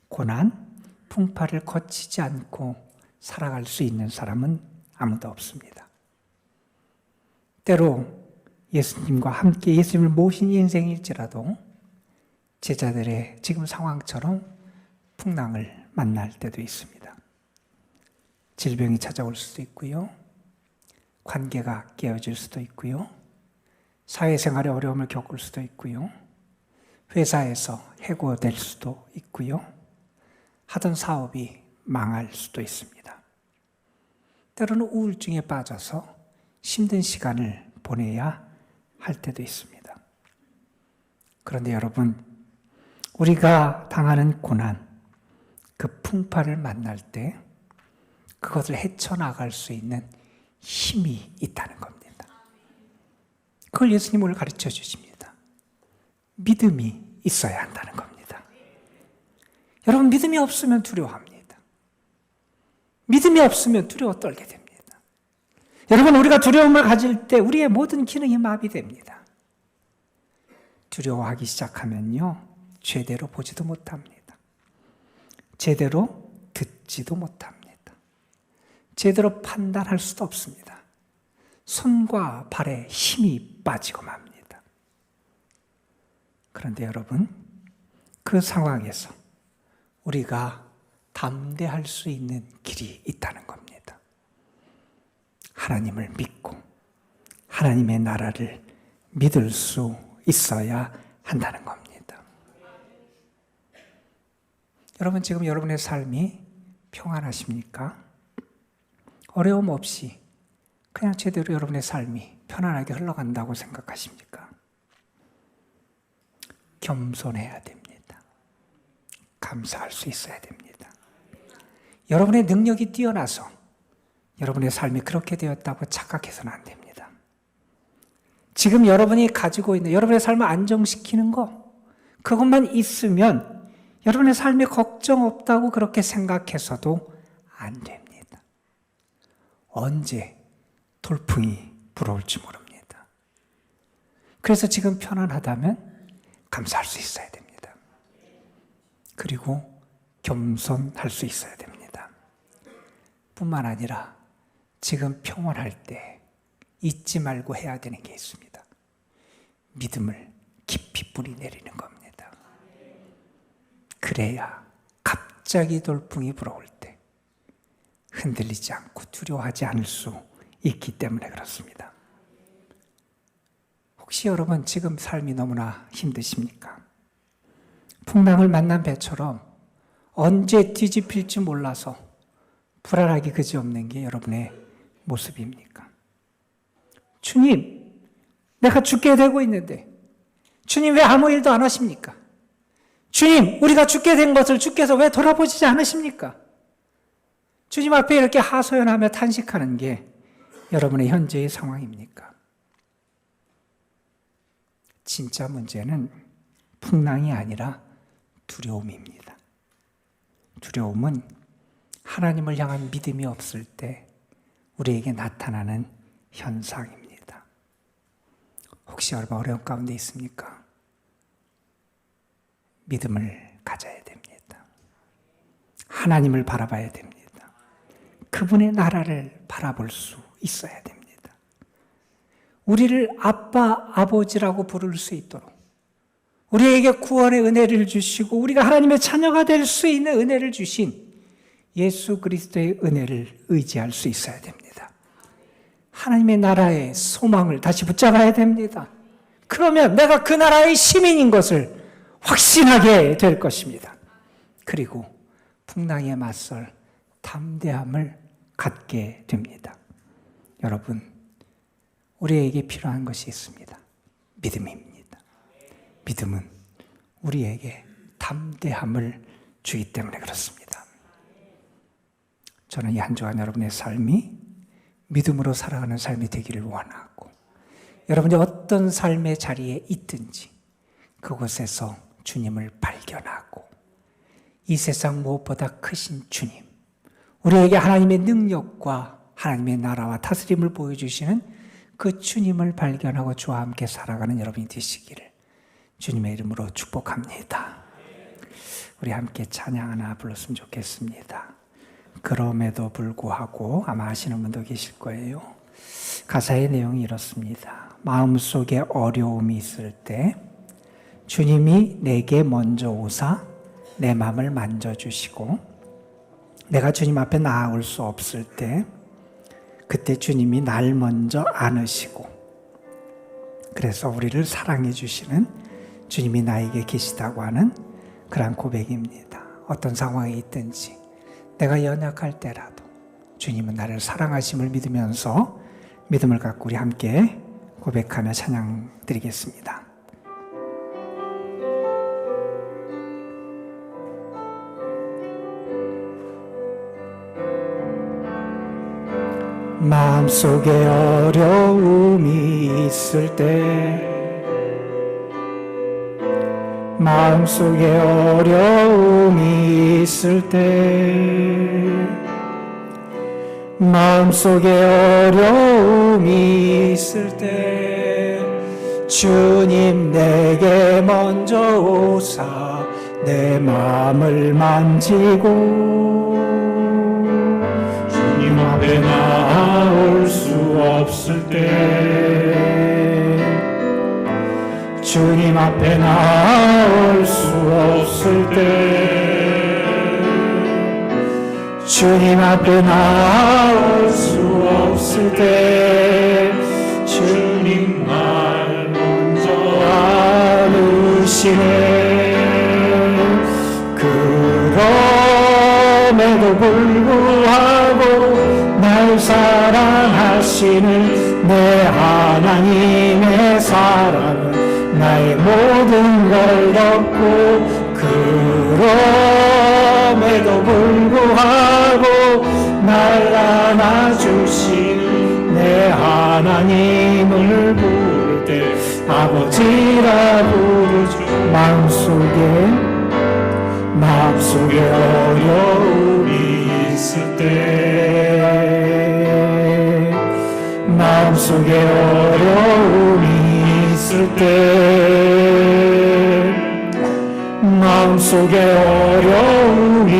고난, 풍파를 거치지 않고 살아갈 수 있는 사람은 아무도 없습니다. 때로 예수님과 함께 예수님을 모신 인생일지라도 제자들의 지금 상황처럼 풍랑을 만날 때도 있습니다. 질병이 찾아올 수도 있고요. 관계가 깨어질 수도 있고요. 사회생활에 어려움을 겪을 수도 있고요. 회사에서 해고될 수도 있고요. 하던 사업이 망할 수도 있습니다. 때로는 우울증에 빠져서 힘든 시간을 보내야 할 때도 있습니다. 그런데 여러분, 우리가 당하는 고난, 그 풍파를 만날 때 그것을 헤쳐나갈 수 있는 힘이 있다는 겁니다. 그걸 예수님 오늘 가르쳐 주십니다. 믿음이 있어야 한다는 겁니다. 여러분, 믿음이 없으면 두려워합니다. 믿음이 없으면 두려워 떨게 됩니다. 여러분, 우리가 두려움을 가질 때 우리의 모든 기능이 마비됩니다. 두려워하기 시작하면요, 제대로 보지도 못합니다. 제대로 듣지도 못합니다. 제대로 판단할 수도 없습니다. 손과 발에 힘이 빠지고 맙니다. 그런데 여러분, 그 상황에서 우리가 담대할 수 있는 길이 있다는 겁니다. 하나님을 믿고 하나님의 나라를 믿을 수 있어야 한다는 겁니다. 여러분, 지금 여러분의 삶이 평안하십니까? 어려움 없이 그냥 제대로 여러분의 삶이 편안하게 흘러간다고 생각하십니까? 겸손해야 됩니다. 감사할 수 있어야 됩니다. 여러분의 능력이 뛰어나서 여러분의 삶이 그렇게 되었다고 착각해서는 안 됩니다. 지금 여러분이 가지고 있는 여러분의 삶을 안정시키는 거, 그것만 있으면 여러분의 삶에 걱정 없다고 그렇게 생각해서도 안 됩니다. 언제 돌풍이 불어올지 모릅니다. 그래서 지금 편안하다면 감사할 수 있어야 됩니다. 그리고 겸손할 수 있어야 됩니다. 뿐만 아니라 지금 평온할 때 잊지 말고 해야 되는 게 있습니다. 믿음을 깊이 뿌리내리는 겁니다. 그래야 갑자기 돌풍이 불어올 때 흔들리지 않고 두려워하지 않을 수 있기 때문에 그렇습니다. 혹시 여러분 지금 삶이 너무나 힘드십니까? 풍랑을 만난 배처럼 언제 뒤집힐지 몰라서 불안하기 그지없는 게 여러분의 모습입니까? 주님, 내가 죽게 되고 있는데 주님 왜 아무 일도 안 하십니까? 주님, 우리가 죽게 된 것을 주께서 왜 돌아보시지 않으십니까? 주님 앞에 이렇게 하소연하며 탄식하는 게 여러분의 현재의 상황입니까? 진짜 문제는 풍랑이 아니라 두려움입니다. 두려움은 하나님을 향한 믿음이 없을 때 우리에게 나타나는 현상입니다. 혹시 여러분 어려운 가운데 있습니까? 믿음을 가져야 됩니다. 하나님을 바라봐야 됩니다. 그분의 나라를 바라볼 수 있어야 됩니다. 우리를 아빠, 아버지라고 부를 수 있도록 우리에게 구원의 은혜를 주시고 우리가 하나님의 자녀가 될 수 있는 은혜를 주신 예수 그리스도의 은혜를 의지할 수 있어야 됩니다. 하나님의 나라의 소망을 다시 붙잡아야 됩니다. 그러면 내가 그 나라의 시민인 것을 확신하게 될 것입니다. 그리고 풍랑에 맞설 담대함을 갖게 됩니다. 여러분, 우리에게 필요한 것이 있습니다. 믿음입니다. 믿음은 우리에게 담대함을 주기 때문에 그렇습니다. 저는 이 한 주간 여러분의 삶이 믿음으로 살아가는 삶이 되기를 원하고, 여러분이 어떤 삶의 자리에 있든지 그곳에서 주님을 발견하고, 이 세상 무엇보다 크신 주님, 우리에게 하나님의 능력과 하나님의 나라와 다스림을 보여주시는 그 주님을 발견하고 주와 함께 살아가는 여러분이 되시기를 주님의 이름으로 축복합니다. 우리 함께 찬양 하나 불렀으면 좋겠습니다. 그럼에도 불구하고, 아마 아시는 분도 계실 거예요. 가사의 내용이 이렇습니다. 마음속에 어려움이 있을 때 주님이 내게 먼저 오사 내 마음을 만져주시고, 내가 주님 앞에 나아올 수 없을 때 그때 주님이 날 먼저 안으시고, 그래서 우리를 사랑해 주시는 주님이 나에게 계시다고 하는 그런 고백입니다. 어떤 상황에 있든지 내가 연약할 때라도 주님은 나를 사랑하심을 믿으면서 믿음을 갖고 우리 함께 고백하며 찬양 드리겠습니다. 마음속에 어려움이 있을 때, 마음속에 어려움이 있을 때, 마음속에 어려움이 있을 때 주님 내게 먼저 오사 내 마음을 만지고, 주님 앞에 나올 수 없을 때, 주님 앞에 나올 수 없을 때, 주님 앞에 나올 수 없을 때 주님 날 먼저 안으시네. 그럼에도 불구하고 날 사랑하시는 내 하나님의 사랑은 나의 모든 걸 덮고, 그럼에도 불구하고 날 안아주신 내 하나님을 부를 때 아버지라 부르죠. 마음속에 어려움이 있을 때, 마음속에 어려움이 있을 때, 마음속에 어려움이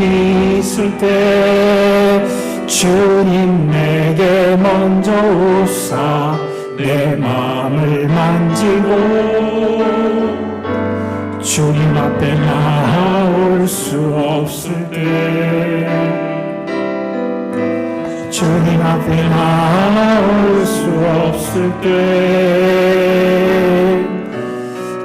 있을 때 주님 내게 먼저 오사 내 마음을 만지고, 주님 앞에 나올 수 없을 때, 주님 앞에 나올 수 없을 때,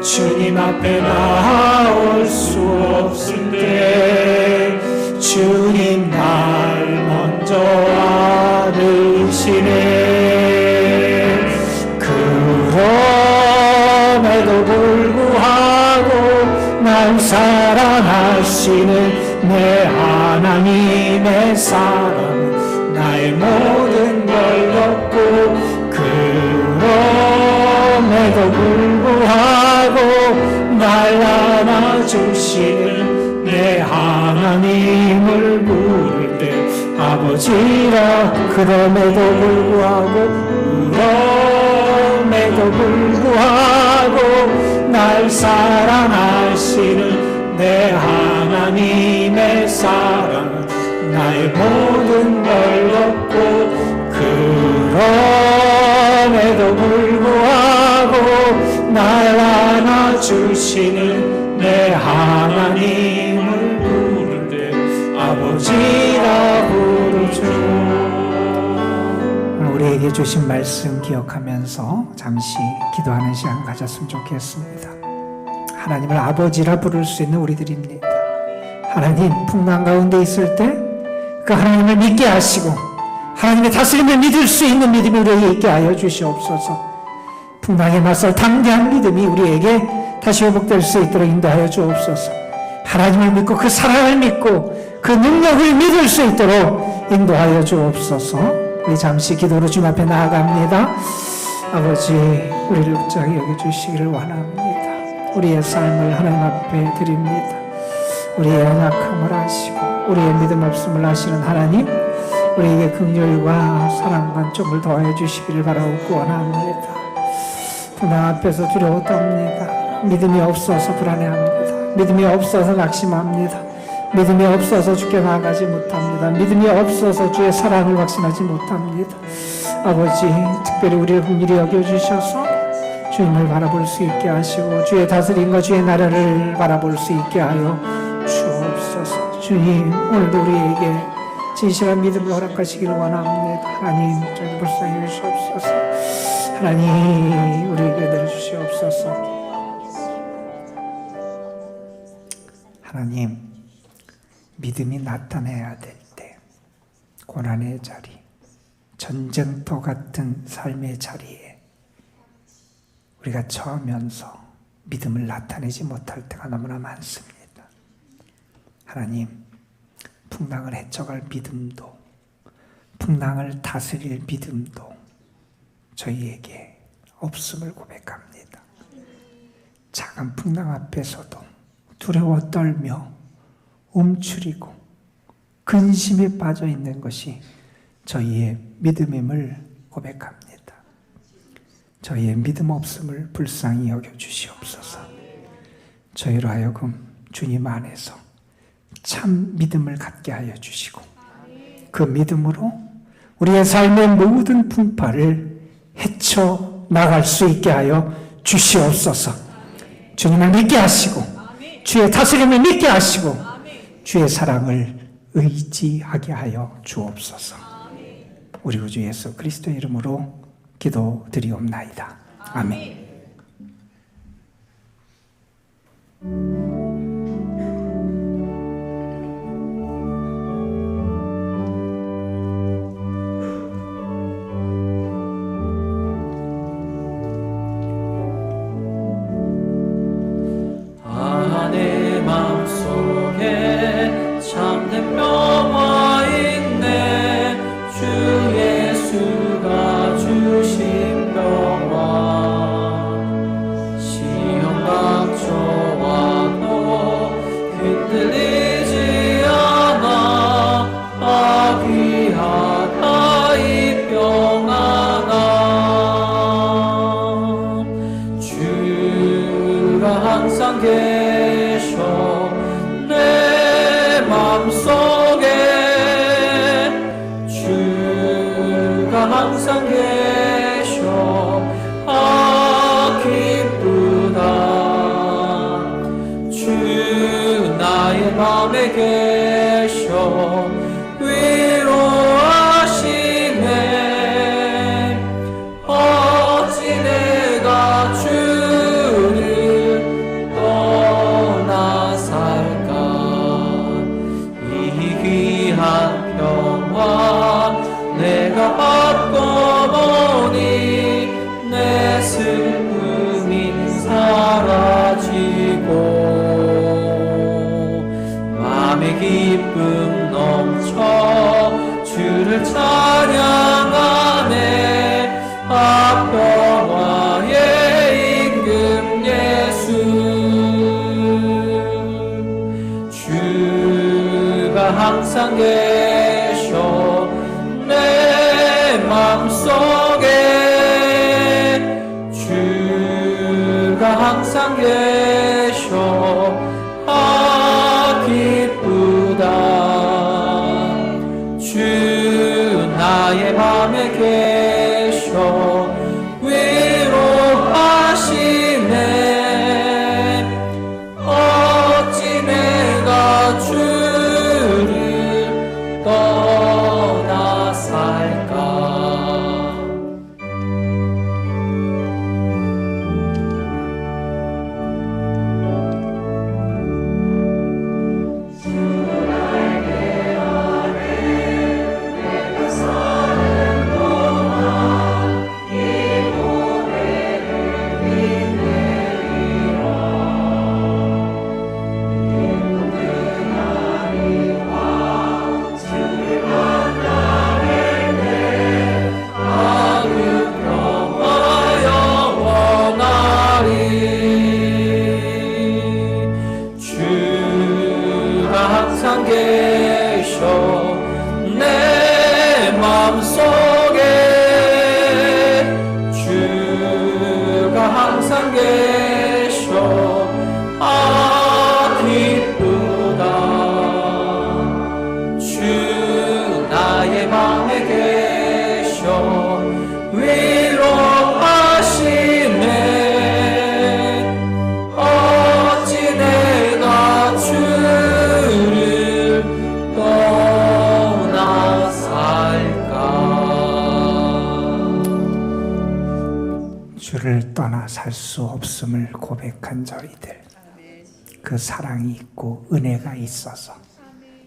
주님 앞에 나올 수 없을 때 주님 날 먼저 안으시네. 그럼에도 불구하고 날 사랑하시는 내 하나님의 사랑 나의 모든 걸 덮고, 그럼에도 불구하고 날 안아주시는 내 하나님을 부를 때 아버지라. 그럼에도 불구하고 그럼에도 불구하고 날 사랑하시는 내 하나님의 사랑 나의 모든 걸 얻고 그럼에도 불구하고 날 안아주시는 내 하나님을 부를 때 아버지라 부르죠. 우리에게 주신 말씀 기억하면서 잠시 기도하는 시간 가졌으면 좋겠습니다. 하나님을 아버지라 부를 수 있는 우리들입니다. 하나님, 풍랑 가운데 있을 때 그 하나님을 믿게 하시고 하나님의 다스림을 믿을 수 있는 믿음이 우리에게 있게 하여 주시옵소서. 풍랑에 맞설 담대한 믿음이 우리에게 다시 회복될 수 있도록 인도하여 주옵소서. 하나님을 믿고 그 사랑을 믿고 그 능력을 믿을 수 있도록 인도하여 주옵소서. 우리 잠시 기도로 주님 앞에 나아갑니다. 아버지, 우리를 붙잡게 여겨주시기를 원합니다. 우리의 삶을 하나님 앞에 드립니다. 우리의 연약함을 아시고 우리의 믿음 없음을 아시는 하나님, 우리에게 긍휼과 사랑과 좀을 더해 주시기를 바라고 원합니다. 풍랑 앞에서 두려워 떱니다. 믿음이 없어서 불안해합니다. 믿음이 없어서 낙심합니다. 믿음이 없어서 주께 나아가지 못합니다. 믿음이 없어서 주의 사랑을 확신하지 못합니다. 아버지, 특별히 우리를 긍휼히 여겨주셔서 주님을 바라볼 수 있게 하시고 주의 다스림과 주의 나라를 바라볼 수 있게 하여 주옵소서. 주님, 오늘도 우리에게 진실한 믿음을 허락하시기를 원합니다. 하나님, 저희 불쌍히 주시옵소서. 하나님, 우리에게 내려주시옵소서. 하나님, 믿음이 나타내야 될 때 고난의 자리, 전쟁터 같은 삶의 자리에 우리가 처하면서 믿음을 나타내지 못할 때가 너무나 많습니다. 하나님, 풍랑을 헤쳐갈 믿음도, 풍랑을 다스릴 믿음도 저희에게 없음을 고백합니다. 작은 풍랑 앞에서도 두려워 떨며 움츠리고 근심에 빠져 있는 것이 저희의 믿음임을 고백합니다. 저희의 믿음 없음을 불쌍히 여겨주시옵소서. 저희로 하여금 주님 안에서 참 믿음을 갖게 하여 주시고 그 믿음으로 우리의 삶의 모든 풍파를 헤쳐 나갈 수 있게 하여 주시옵소서. 주님을 믿게 하시고 주의 다스림을 믿게 하시고 주의 사랑을 의지하게 하여 주옵소서. 우리 구주 예수 그리스도의 이름으로 기도드리옵나이다. 아멘. 내 맘속에 참된 평화 있네. 주 예수가 주신 평화. 시험 닥쳐와도 흔들리지 않아. 아귀하다 이 평안함. 주가 항상 계셔 내 맘속에. 주가 항상 계셔 기쁘다. 주 나의 맘에 계셔 위로하시네. 어찌 내가 주를 떠나 살까. 이 귀한 평화 내가 받고 보니 내 슬픔이 사라지고 맘의 기쁨 넘쳐 주를 찬양하네. 평화의 임금 예수. 주가 항상 계셔 내 맘속에. 항상 계셔 기쁘다. 주 나의 맘에 계셔 위로하시네. 어찌 내가 주를 떠나 살까. 항상 계셔 내 마음속에. 주가 항상 계셔 기쁘다. 주 나의 맘에 계셔 위로하시네. 어찌 내가 주를 떠나 살까. 주를 떠나 살 수 없음을 고백한 저희들, 그 사랑이 있고 은혜가 있어서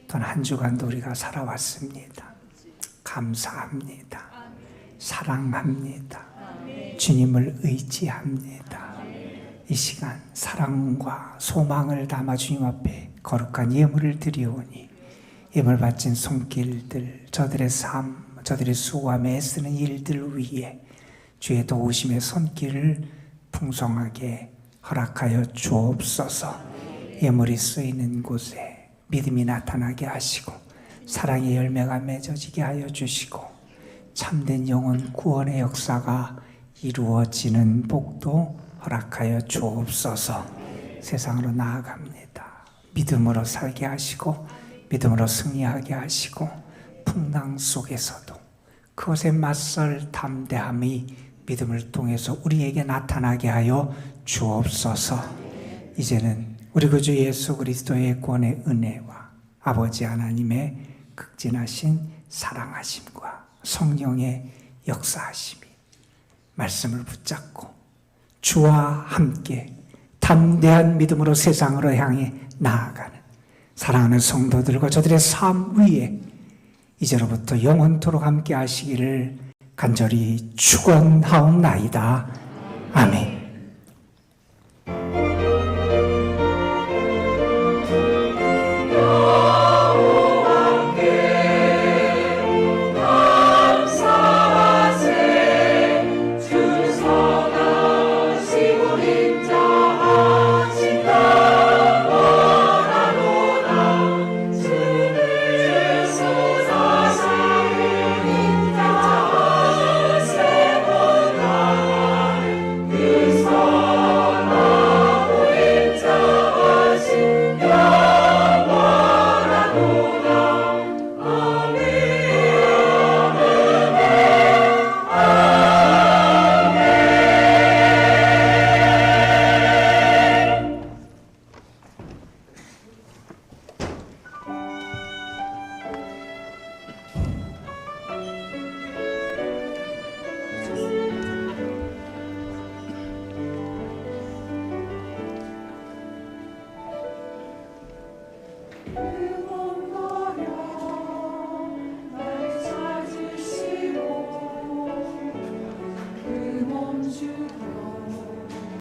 또한 한 주간도 우리가 살아왔습니다. 감사합니다. 사랑합니다. 주님을 의지합니다. 이 시간 사랑과 소망을 담아 주님 앞에 거룩한 예물을 드리오니 예물 바친 손길들, 저들의 삶, 저들의 수고함에 애쓰는 일들 위에 주의 도우심의 손길을 풍성하게 허락하여 주옵소서. 예물이 쓰이는 곳에 믿음이 나타나게 하시고 사랑의 열매가 맺어지게 하여 주시고 참된 영혼 구원의 역사가 이루어지는 복도 허락하여 주옵소서. 세상으로 나아갑니다. 믿음으로 살게 하시고 믿음으로 승리하게 하시고 풍랑 속에서도 그것에 맞설 담대함이 믿음을 통해서 우리에게 나타나게 하여 주옵소서. 이제는 우리 구주 예수 그리스도의 구원의 은혜와 아버지 하나님의 극진하신 사랑하심과 성령의 역사하심이 말씀을 붙잡고 주와 함께 담대한 믿음으로 세상으로 향해 나아가는 사랑하는 성도들과 저들의 삶 위에 이제로부터 영원토록 함께 하시기를 간절히 축원하옵나이다. 아멘. 그